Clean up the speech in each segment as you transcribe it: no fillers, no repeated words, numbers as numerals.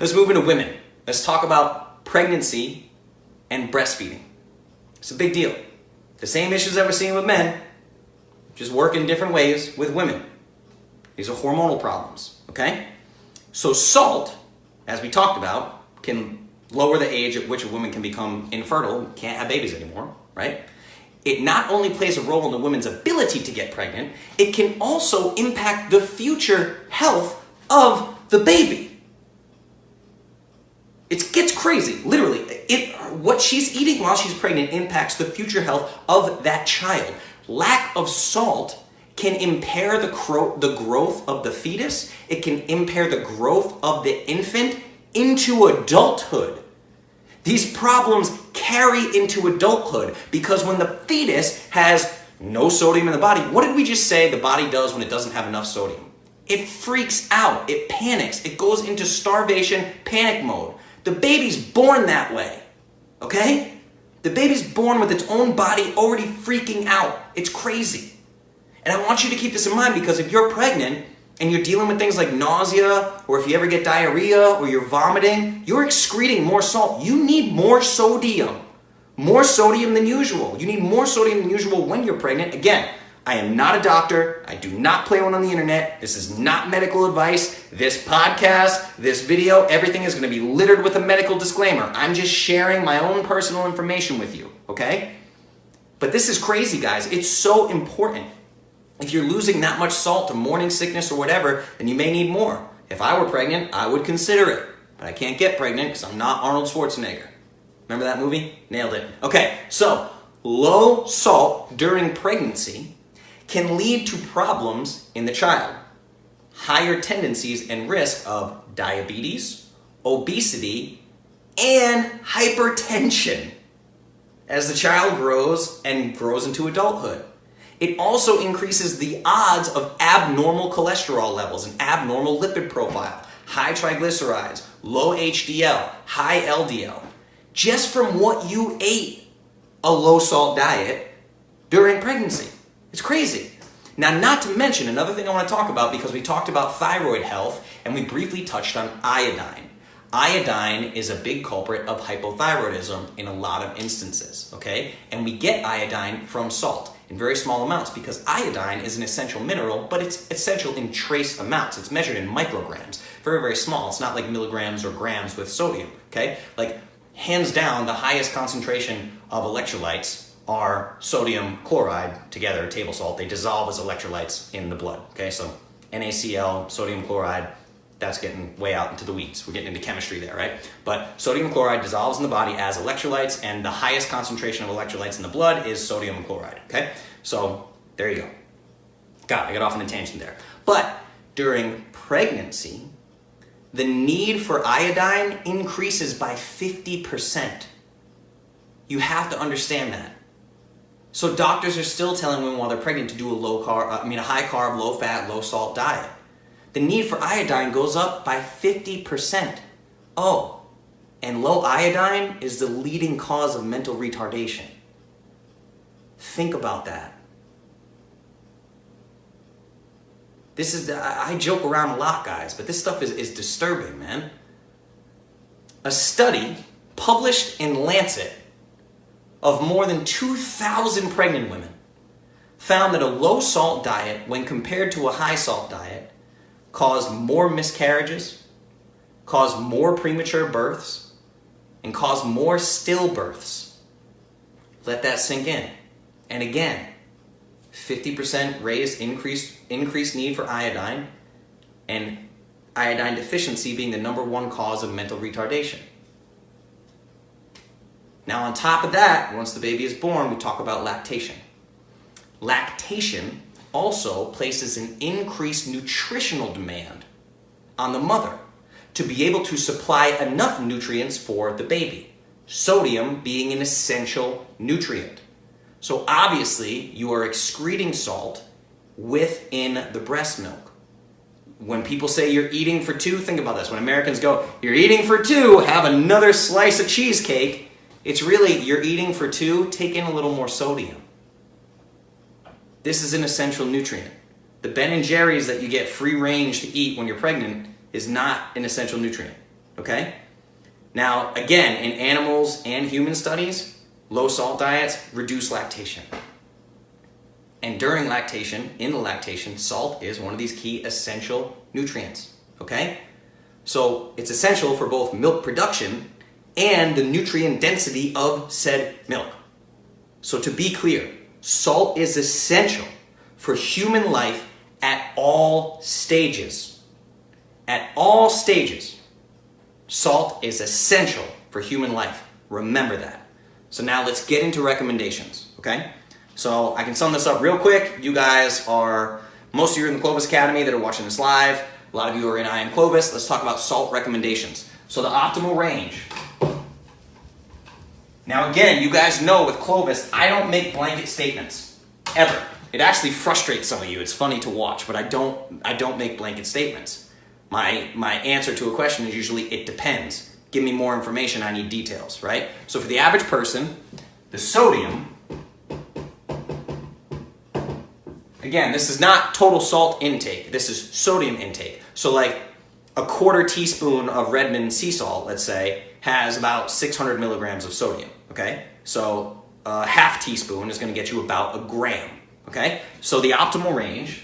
Let's move into women. Let's talk about pregnancy and breastfeeding. It's a big deal. The same issues that we're seeing with men, just work in different ways with women. These are hormonal problems, okay? So salt, as we talked about, can lower the age at which a woman can become infertile, can't have babies anymore, right? It not only plays a role in the woman's ability to get pregnant, it can also impact the future health of the baby. It gets crazy, literally. What she's eating while she's pregnant impacts the future health of that child. Lack of salt can impair the growth of the fetus. It can impair the growth of the infant into adulthood. These problems carry into adulthood because when the fetus has no sodium in the body, what did we just say the body does when it doesn't have enough sodium? It freaks out, it panics, it goes into starvation, panic mode. The baby's born that way, okay? The baby's born with its own body already freaking out. It's crazy. And I want you to keep this in mind because if you're pregnant and you're dealing with things like nausea, or if you ever get diarrhea, or you're vomiting, you're excreting more salt. You need more sodium. More sodium than usual. You need more sodium than usual when you're pregnant. Again, I am not a doctor. I do not play one on the internet. This is not medical advice. This podcast, this video, everything is going to be littered with a medical disclaimer. I'm just sharing my own personal information with you, okay? But this is crazy, guys. It's so important. If you're losing that much salt to morning sickness or whatever, then you may need more. If I were pregnant, I would consider it. But I can't get pregnant because I'm not Arnold Schwarzenegger. Remember that movie? Nailed it. Okay, so low salt during pregnancy can lead to problems in the child. Higher tendencies and risk of diabetes, obesity, and hypertension as the child grows and grows into adulthood. It also increases the odds of abnormal cholesterol levels, an abnormal lipid profile, high triglycerides, low HDL, high LDL, just from what you ate a low-salt diet during pregnancy. It's crazy. Now, not to mention, another thing I want to talk about, because we talked about thyroid health and we briefly touched on iodine. Iodine is a big culprit of hypothyroidism in a lot of instances, okay? And we get iodine from salt in very small amounts because iodine is an essential mineral, but it's essential in trace amounts. It's measured in micrograms, very, very small. It's not like milligrams or grams with sodium, okay? Like, hands down, the highest concentration of electrolytes are sodium chloride together, table salt. They dissolve as electrolytes in the blood, okay? So NaCl, sodium chloride, that's getting way out into the weeds. We're getting into chemistry there, right? But sodium chloride dissolves in the body as electrolytes, and the highest concentration of electrolytes in the blood is sodium chloride, okay? So there you go. I got off on a tangent there. But during pregnancy, the need for iodine increases by 50%. You have to understand that. So doctors are still telling women while they're pregnant to do a high carb, low fat, low salt diet. The need for iodine goes up by 50%. Oh, and low iodine is the leading cause of mental retardation. Think about that. I joke around a lot, guys, but this stuff is disturbing, man. A study published in Lancet of more than 2,000 pregnant women found that a low-salt diet, when compared to a high-salt diet, caused more miscarriages, caused more premature births, and caused more stillbirths. Let that sink in. And again, 50% increased need for iodine, and iodine deficiency being the #1 cause of mental retardation. Now on top of that, once the baby is born, we talk about lactation. Lactation also places an increased nutritional demand on the mother to be able to supply enough nutrients for the baby, sodium being an essential nutrient. So obviously, you are excreting salt within the breast milk. When people say you're eating for two, think about this. When Americans go, you're eating for two, have another slice of cheesecake, it's really, you're eating for two, take in a little more sodium. This is an essential nutrient. The Ben & Jerry's that you get free range to eat when you're pregnant is not an essential nutrient. okay? Now, again, in animals and human studies, low salt diets reduce lactation. And during lactation, in the lactation, salt is one of these key essential nutrients, okay? So it's essential for both milk production and the nutrient density of said milk. So to be clear, salt is essential for human life at all stages. At all stages, salt is essential for human life. Remember that. So now let's get into recommendations, okay? So I can sum this up real quick. You guys are, most of you are in the CLOVIS Academy that are watching this live. A lot of you are in I Am CLOVIS. Let's talk about salt recommendations. So the optimal range. Now again, you guys know with CLOVIS, I don't make blanket statements, ever. It actually frustrates some of you. It's funny to watch, but I don't make blanket statements. My answer to a question is usually, it depends. Give me more information, I need details, right? So for the average person, the sodium, again, this is not total salt intake, this is sodium intake. So like a 1/4 teaspoon of Redmond sea salt, let's say, has about 600 milligrams of sodium, okay? So a 1/2 teaspoon is gonna get you about 1 gram, okay? So the optimal range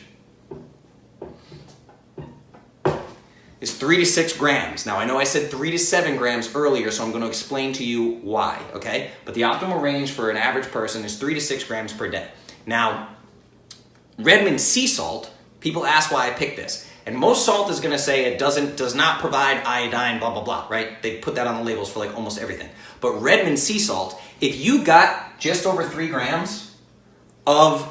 is 3 to 6 grams. Now I know I said 3 to 7 grams earlier, so I'm gonna explain to you why, okay? But the optimal range for an average person is 3 to 6 grams per day. Now, Redmond sea salt, people ask why I picked this. And most salt is gonna say it does not provide iodine, blah, blah, blah, right? They put that on the labels for like almost everything. But Redmond sea salt, if you got just over 3 grams of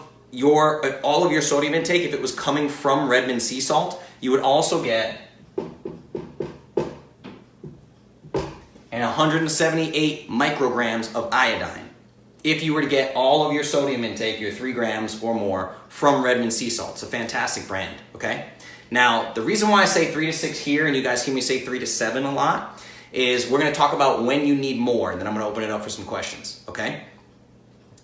all of your sodium intake, if it was coming from Redmond sea salt, you would also get 178 micrograms of iodine. If you were to get all of your sodium intake, your 3 grams or more, from Redmond sea salt. It's a fantastic brand, okay? Now, the reason why I say 3 to 6 here, and you guys hear me say 3 to 7 a lot, is we're gonna talk about when you need more, and then I'm gonna open it up for some questions, okay?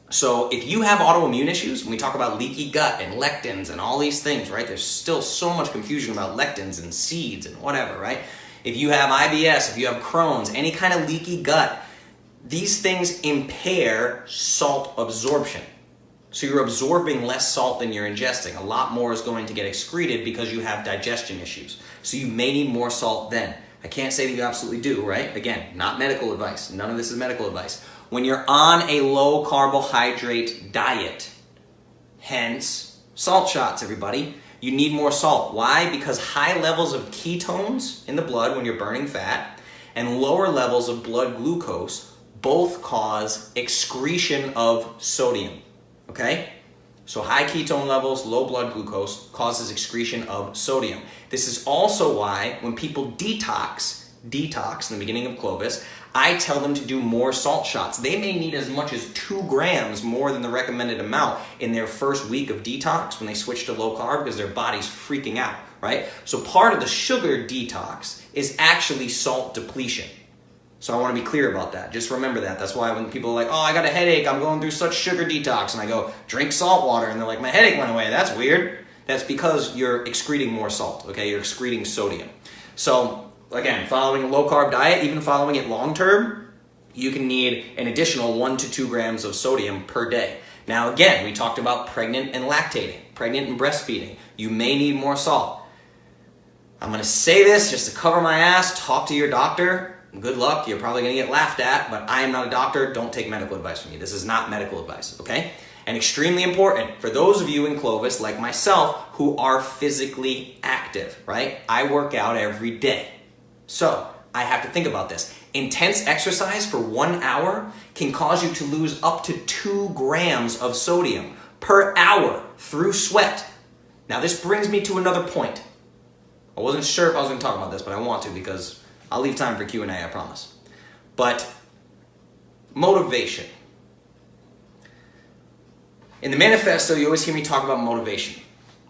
So if you have autoimmune issues, when we talk about leaky gut and lectins and all these things, right? There's still so much confusion about lectins and seeds and whatever, right? If you have IBS, if you have Crohn's, any kind of leaky gut, these things impair salt absorption. So you're absorbing less salt than you're ingesting. A lot more is going to get excreted because you have digestion issues. So you may need more salt then. I can't say that you absolutely do, right? Again, not medical advice. None of this is medical advice. When you're on a low carbohydrate diet, hence salt shots, everybody, you need more salt. Why? Because high levels of ketones in the blood when you're burning fat and lower levels of blood glucose both cause excretion of sodium, okay? So high ketone levels, low blood glucose causes excretion of sodium. This is also why when people detox in the beginning of CLOVIS, I tell them to do more salt shots. They may need as much as 2 grams more than the recommended amount in their first week of detox when they switch to low carb because their body's freaking out, right? So part of the sugar detox is actually salt depletion. So I want to be clear about that. Just remember that. That's why when people are like, oh, I got a headache, I'm going through such sugar detox, and I go, drink salt water, and they're like, my headache went away. That's weird. That's because you're excreting more salt, okay? You're excreting sodium. So again, following a low carb diet, even following it long term, you can need an additional 1 to 2 grams of sodium per day. Now again, we talked about pregnant and lactating, pregnant and breastfeeding. You may need more salt. I'm going to say this just to cover my ass. Talk to your doctor. Good luck, you're probably gonna get laughed at, but I am not a doctor, don't take medical advice from me. This is not medical advice, okay? And extremely important, for those of you in CLOVIS, like myself, who are physically active, right? I work out every day. So, I have to think about this. Intense exercise for 1 hour can cause you to lose up to 2 grams of sodium per hour through sweat. Now this brings me to another point. I wasn't sure if I was gonna talk about this, but I want to because I'll leave time for Q&A, I promise. But motivation. In the manifesto, you always hear me talk about motivation.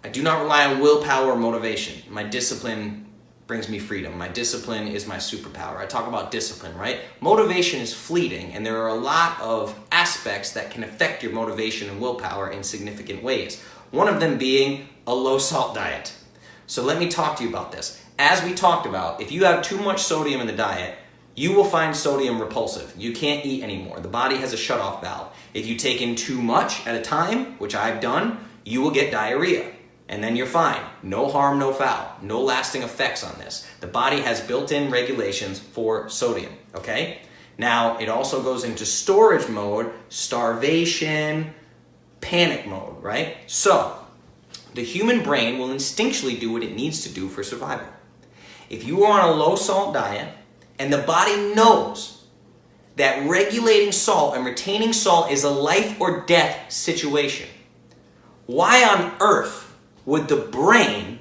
I do not rely on willpower or motivation. My discipline brings me freedom. My discipline is my superpower. I talk about discipline, right? Motivation is fleeting, and there are a lot of aspects that can affect your motivation and willpower in significant ways. One of them being a low-salt diet. So let me talk to you about this. As we talked about, if you have too much sodium in the diet, you will find sodium repulsive. You can't eat anymore. The body has a shutoff valve. If you take in too much at a time, which I've done, you will get diarrhea. And then you're fine. No harm, no foul. No lasting effects on this. The body has built-in regulations for sodium, okay? Now, it also goes into storage mode, starvation, panic mode, right? So, the human brain will instinctually do what it needs to do for survival. If you are on a low-salt diet, and the body knows that regulating salt and retaining salt is a life or death situation, why on earth would the brain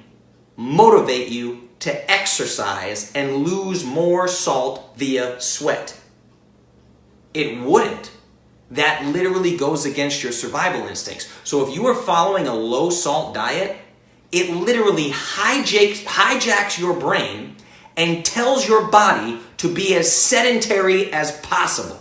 motivate you to exercise and lose more salt via sweat? It wouldn't. That literally goes against your survival instincts. So if you are following a low salt diet, it literally hijacks your brain and tells your body to be as sedentary as possible.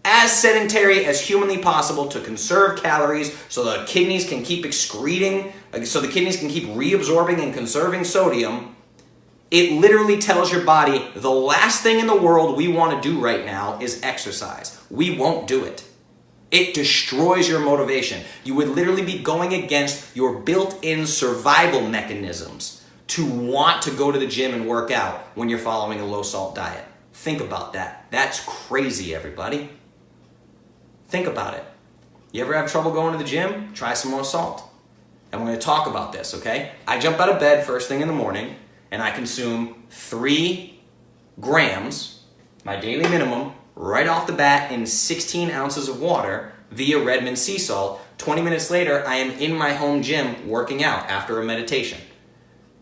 As sedentary as humanly possible to conserve calories so the kidneys can keep excreting, so the kidneys can keep reabsorbing and conserving sodium. It literally tells your body the last thing in the world we want to do right now is exercise. We won't do it. It destroys your motivation. You would literally be going against your built-in survival mechanisms to want to go to the gym and work out when you're following a low-salt diet. Think about that. That's crazy, everybody. Think about it. You ever have trouble going to the gym? Try some more salt. And we're going to talk about this, okay? I jump out of bed first thing in the morning and I consume 3 grams, my daily minimum, right off the bat in 16 ounces of water via Redmond sea salt. 20 minutes later, I am in my home gym working out after a meditation.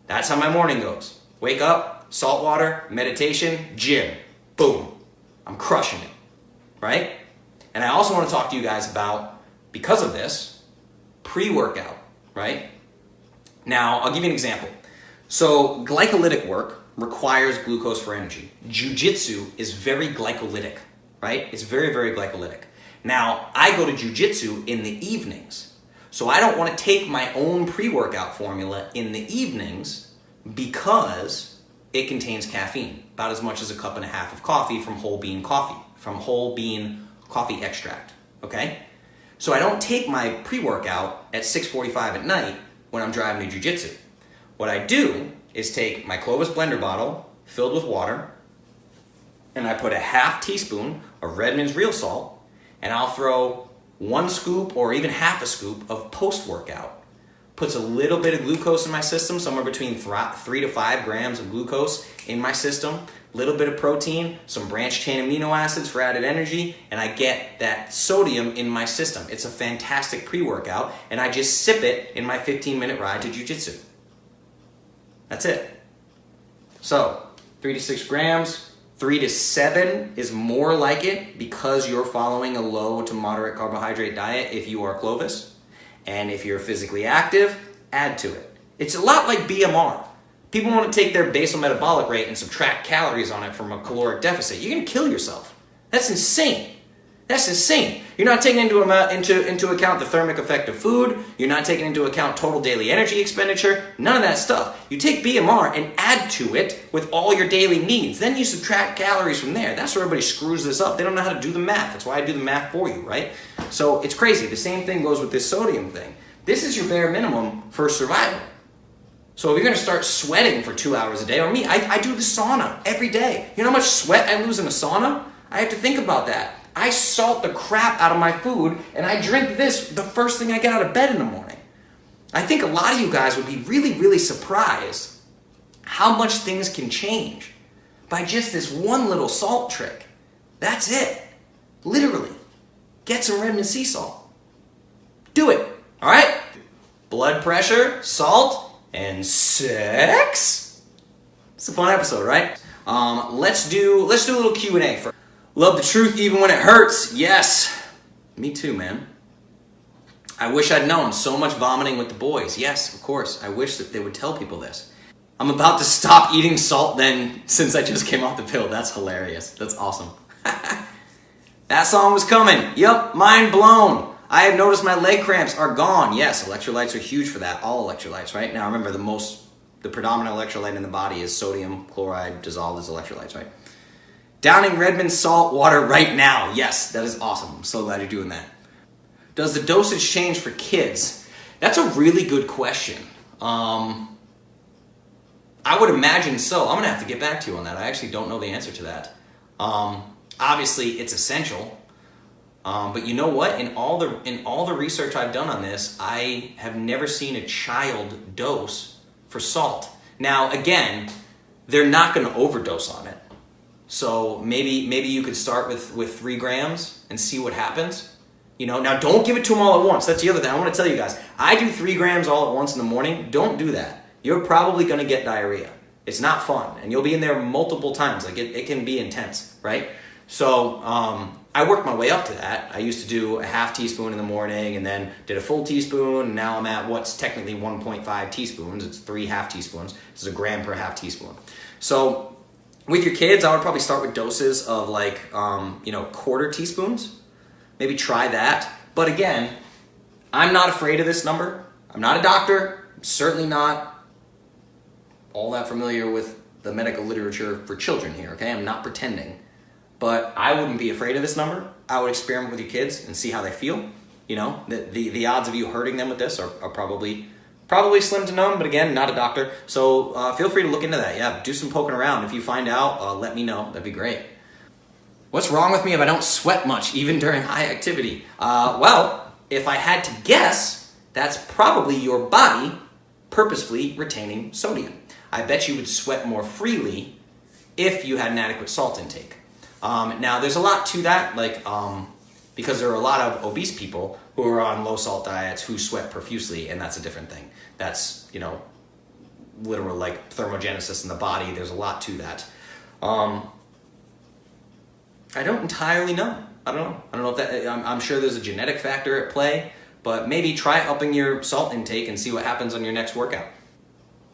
That's how my morning goes. Wake up, salt water, meditation, gym. Boom. I'm crushing it, right? And I also want to talk to you guys about, because of this, pre-workout, right? Now, I'll give you an example. So, glycolytic work requires glucose for energy. Jiu-jitsu is very glycolytic, right? It's very, very glycolytic. Now, I go to jiu-jitsu in the evenings. So I don't want to take my own pre-workout formula in the evenings because it contains caffeine, about as much as a cup and a half of coffee from whole bean coffee extract, okay? So I don't take my pre-workout at 6:45 at night when I'm driving to jiu-jitsu. What I do is take my CLOVIS blender bottle filled with water and I put a ½ teaspoon of Redmond's real salt and I'll throw 1 scoop or even ½ a scoop of post-workout. Puts a little bit of glucose in my system, somewhere between 3 to 5 grams of glucose in my system, little bit of protein, some branched chain amino acids for added energy, and I get that sodium in my system. It's a fantastic pre-workout, and I just sip it in my 15-minute ride to jiu-jitsu. That's it. So, 3 to 6 grams, 3 to 7 is more like it because you're following a low to moderate carbohydrate diet if you are CLOVIS. And if you're physically active, add to it. It's a lot like BMR. People want to take their basal metabolic rate and subtract calories on it from a caloric deficit. You're going to kill yourself. That's insane. That's insane. You're not taking into account the thermic effect of food. You're not taking into account total daily energy expenditure. None of that stuff. You take BMR and add to it with all your daily needs. Then you subtract calories from there. That's where everybody screws this up. They don't know how to do the math. That's why I do the math for you, right? So it's crazy. The same thing goes with this sodium thing. This is your bare minimum for survival. So if you're going to start sweating for 2 hours a day, or me, I do the sauna every day. You know how much sweat I lose in a sauna? I have to think about that. I salt the crap out of my food, and I drink this the first thing I get out of bed in the morning. I think a lot of you guys would be really, really surprised how much things can change by just this one little salt trick. That's it. Literally. Get some Redmond sea salt. Do it. All right? Blood pressure, salt, and sex. It's a fun episode, right? Let's do a little Q&A first. Love the truth even when it hurts. Yes. Me too, man. I wish I'd known. So much vomiting with the boys. Yes, of course. I wish that they would tell people this. I'm about to stop eating salt then since I just came off the pill. That's hilarious. That's awesome. That song was coming. Yup, mind blown. I have noticed my leg cramps are gone. Yes, electrolytes are huge for that. All electrolytes, right? Now remember, the predominant electrolyte in the body is sodium chloride dissolved as electrolytes, right? Downing Redmond salt water right now. Yes, that is awesome. I'm so glad you're doing that. Does the dosage change for kids? That's a really good question. I would imagine so. I'm gonna have to get back to you on that. I actually don't know the answer to that. Obviously, it's essential. But you know what? In all the research I've done on this, I have never seen a child dose for salt. Now, again, they're not going to overdose on it. So maybe you could start with 3 grams and see what happens. You know, now don't give it to them all at once. That's the other thing I want to tell you guys. I do 3 grams all at once in the morning. Don't do that. You're probably going to get diarrhea. It's not fun, and you'll be in there multiple times. Like it can be intense, right? So I worked my way up to that. I used to do a half teaspoon in the morning and then did a full teaspoon. And now I'm at what's technically 1.5 teaspoons. It's 3 half teaspoons. This is a gram per half teaspoon. So with your kids, I would probably start with doses of like, quarter teaspoons. Maybe try that. But again, I'm not afraid of this number. I'm not a doctor. I'm certainly not all that familiar with the medical literature for children here, okay? I'm not pretending. But I wouldn't be afraid of this number. I would experiment with your kids and see how they feel. You know, the odds of you hurting them with this are probably slim to none, but again, not a doctor. So feel free to look into that. Yeah, do some poking around. If you find out, let me know. That'd be great. What's wrong with me if I don't sweat much, even during high activity? Well, if I had to guess, that's probably your body purposefully retaining sodium. I bet you would sweat more freely if you had an adequate salt intake. Now, there's a lot to that, because there are a lot of obese people who are on low salt diets who sweat profusely, and that's a different thing. That's, literal like thermogenesis in the body. There's a lot to that. I don't entirely know. I don't know if that. I'm sure there's a genetic factor at play, but maybe try upping your salt intake and see what happens on your next workout.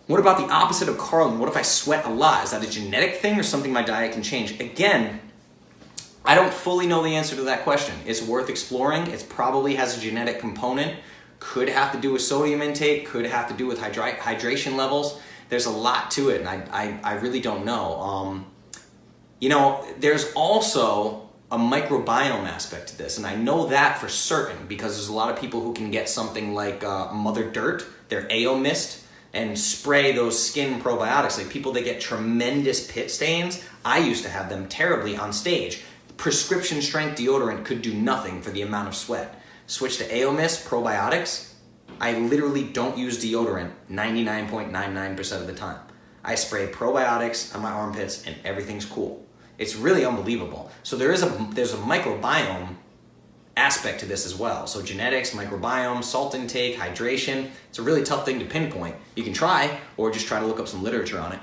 What about the opposite of Carlin? What if I sweat a lot? Is that a genetic thing or something my diet can change? Again, I don't fully know the answer to that question. It's worth exploring. It probably has a genetic component. Could have to do with sodium intake. Could have to do with hydration levels. There's a lot to it, and I really don't know. There's also a microbiome aspect to this, and I know that for certain because there's a lot of people who can get something like mother dirt, their AO mist, and spray those skin probiotics. Like people that get tremendous pit stains, I used to have them terribly on stage. Prescription strength deodorant could do nothing for the amount of sweat. Switch to AO mist, probiotics. I literally don't use deodorant 99.99% of the time. I spray probiotics on my armpits and everything's cool. It's really unbelievable. So there's a microbiome aspect to this as well. So genetics, microbiome, salt intake, hydration. It's a really tough thing to pinpoint. You can try, or just try to look up some literature on it.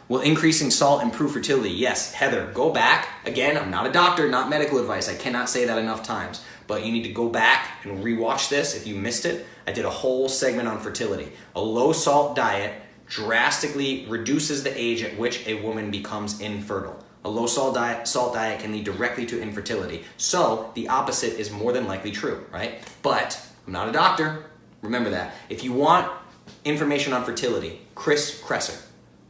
Will increasing salt improve fertility? Yes. Heather, go back. Again, I'm not a doctor, not medical advice. I cannot say that enough times. But you need to go back and rewatch this if you missed it. I did a whole segment on fertility. A low salt diet drastically reduces the age at which a woman becomes infertile. A low salt diet can lead directly to infertility. So the opposite is more than likely true, right? But I'm not a doctor. Remember that. If you want information on fertility, Chris Kresser.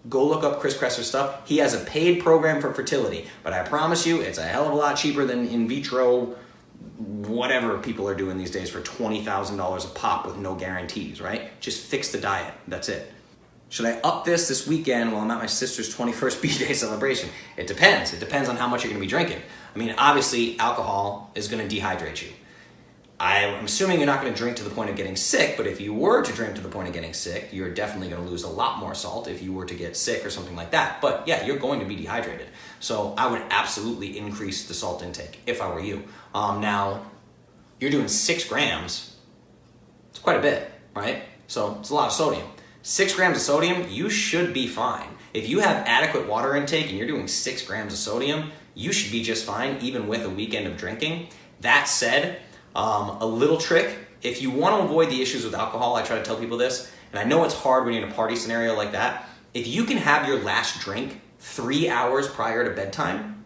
Go look up Chris Kresser's stuff. He has a paid program for fertility, but I promise you it's a hell of a lot cheaper than in vitro, whatever people are doing these days for $20,000 a pop with no guarantees, right? Just fix the diet. That's it. Should I up this weekend while I'm at my sister's 21st birthday celebration? It depends. It depends on how much you're going to be drinking. I mean, obviously, alcohol is going to dehydrate you. I'm assuming you're not going to drink to the point of getting sick, but if you were to drink to the point of getting sick, you're definitely going to lose a lot more salt if you were to get sick or something like that. But yeah, you're going to be dehydrated. So I would absolutely increase the salt intake if I were you. Now, you're doing 6 grams. It's quite a bit, right? So it's a lot of sodium. 6 grams of sodium, you should be fine. If you have adequate water intake and you're doing 6 grams of sodium, you should be just fine even with a weekend of drinking. That said, a little trick, if you want to avoid the issues with alcohol, I try to tell people this, and I know it's hard when you're in a party scenario like that. If you can have your last drink 3 hours prior to bedtime,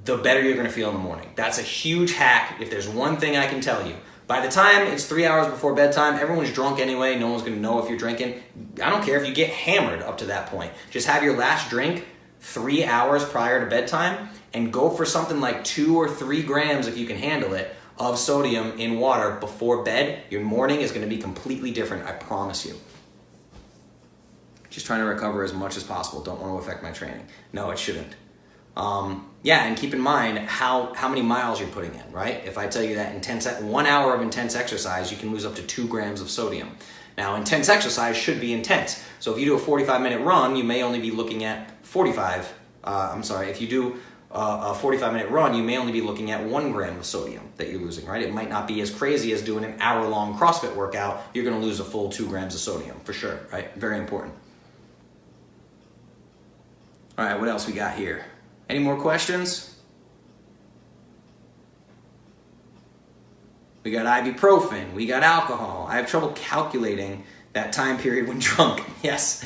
the better you're going to feel in the morning. That's a huge hack. If there's one thing I can tell you, By the time it's 3 hours before bedtime, everyone's drunk anyway. No one's going to know if you're drinking. I don't care if you get hammered up to that point. Just have your last drink 3 hours prior to bedtime and go for something like 2 or 3 grams, if you can handle it, of sodium in water before bed. Your morning is going to be completely different, I promise you. Just trying to recover as much as possible. Don't want to affect my training. No, it shouldn't. Yeah, and keep in mind how many miles you're putting in, right? If I tell you that 1 hour of intense exercise, you can lose up to 2 grams of sodium. Now, intense exercise should be intense. So if you do a 45-minute run, you may only be looking at if you do a 45-minute run, you may only be looking at 1 gram of sodium that you're losing, right? It might not be as crazy as doing an hour-long CrossFit workout. You're going to lose a full 2 grams of sodium, for sure, right? Very important. All right, what else we got here? Any more questions? We got ibuprofen, we got alcohol. I have trouble calculating that time period when drunk. Yes,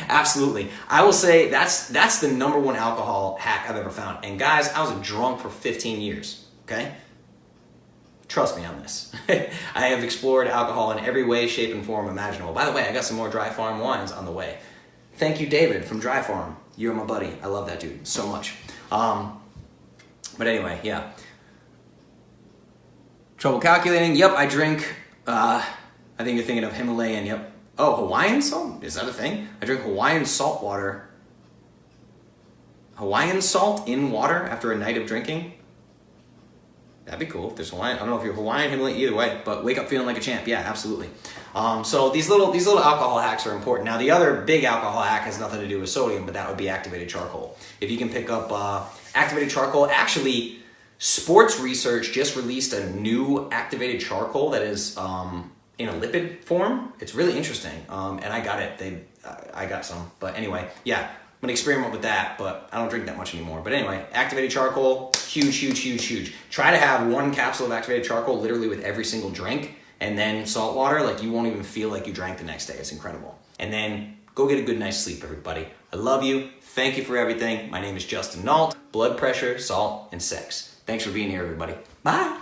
absolutely. I will say that's the #1 alcohol hack I've ever found. And guys, I was drunk for 15 years, okay? Trust me on this. I have explored alcohol in every way, shape, and form imaginable. By the way, I got some more Dry Farm wines on the way. Thank you, David, from Dry Farm. You're my buddy. I love that dude so much. But anyway, yeah. Trouble calculating. Yep, I drink, I think you're thinking of Himalayan, yep. Oh, Hawaiian salt? Is that a thing? I drink Hawaiian salt water. Hawaiian salt in water after a night of drinking? That'd be cool if there's Hawaiian. I don't know if you're Hawaiian, Himalayan, either way, but wake up feeling like a champ. Yeah, absolutely. So these little alcohol hacks are important. Now, the other big alcohol hack has nothing to do with sodium, but that would be activated charcoal. If you can pick up activated charcoal, actually, sports research just released a new activated charcoal that is in a lipid form. It's really interesting, and I got it. I got some, but anyway, yeah. I'm gonna experiment with that, but I don't drink that much anymore. But anyway, activated charcoal, huge, huge, huge, huge. Try to have 1 capsule of activated charcoal literally with every single drink, and then salt water, like you won't even feel like you drank the next day. It's incredible. And then go get a good night's sleep, everybody. I love you. Thank you for everything. My name is Justin Nault. Blood pressure, salt, and sex. Thanks for being here, everybody. Bye.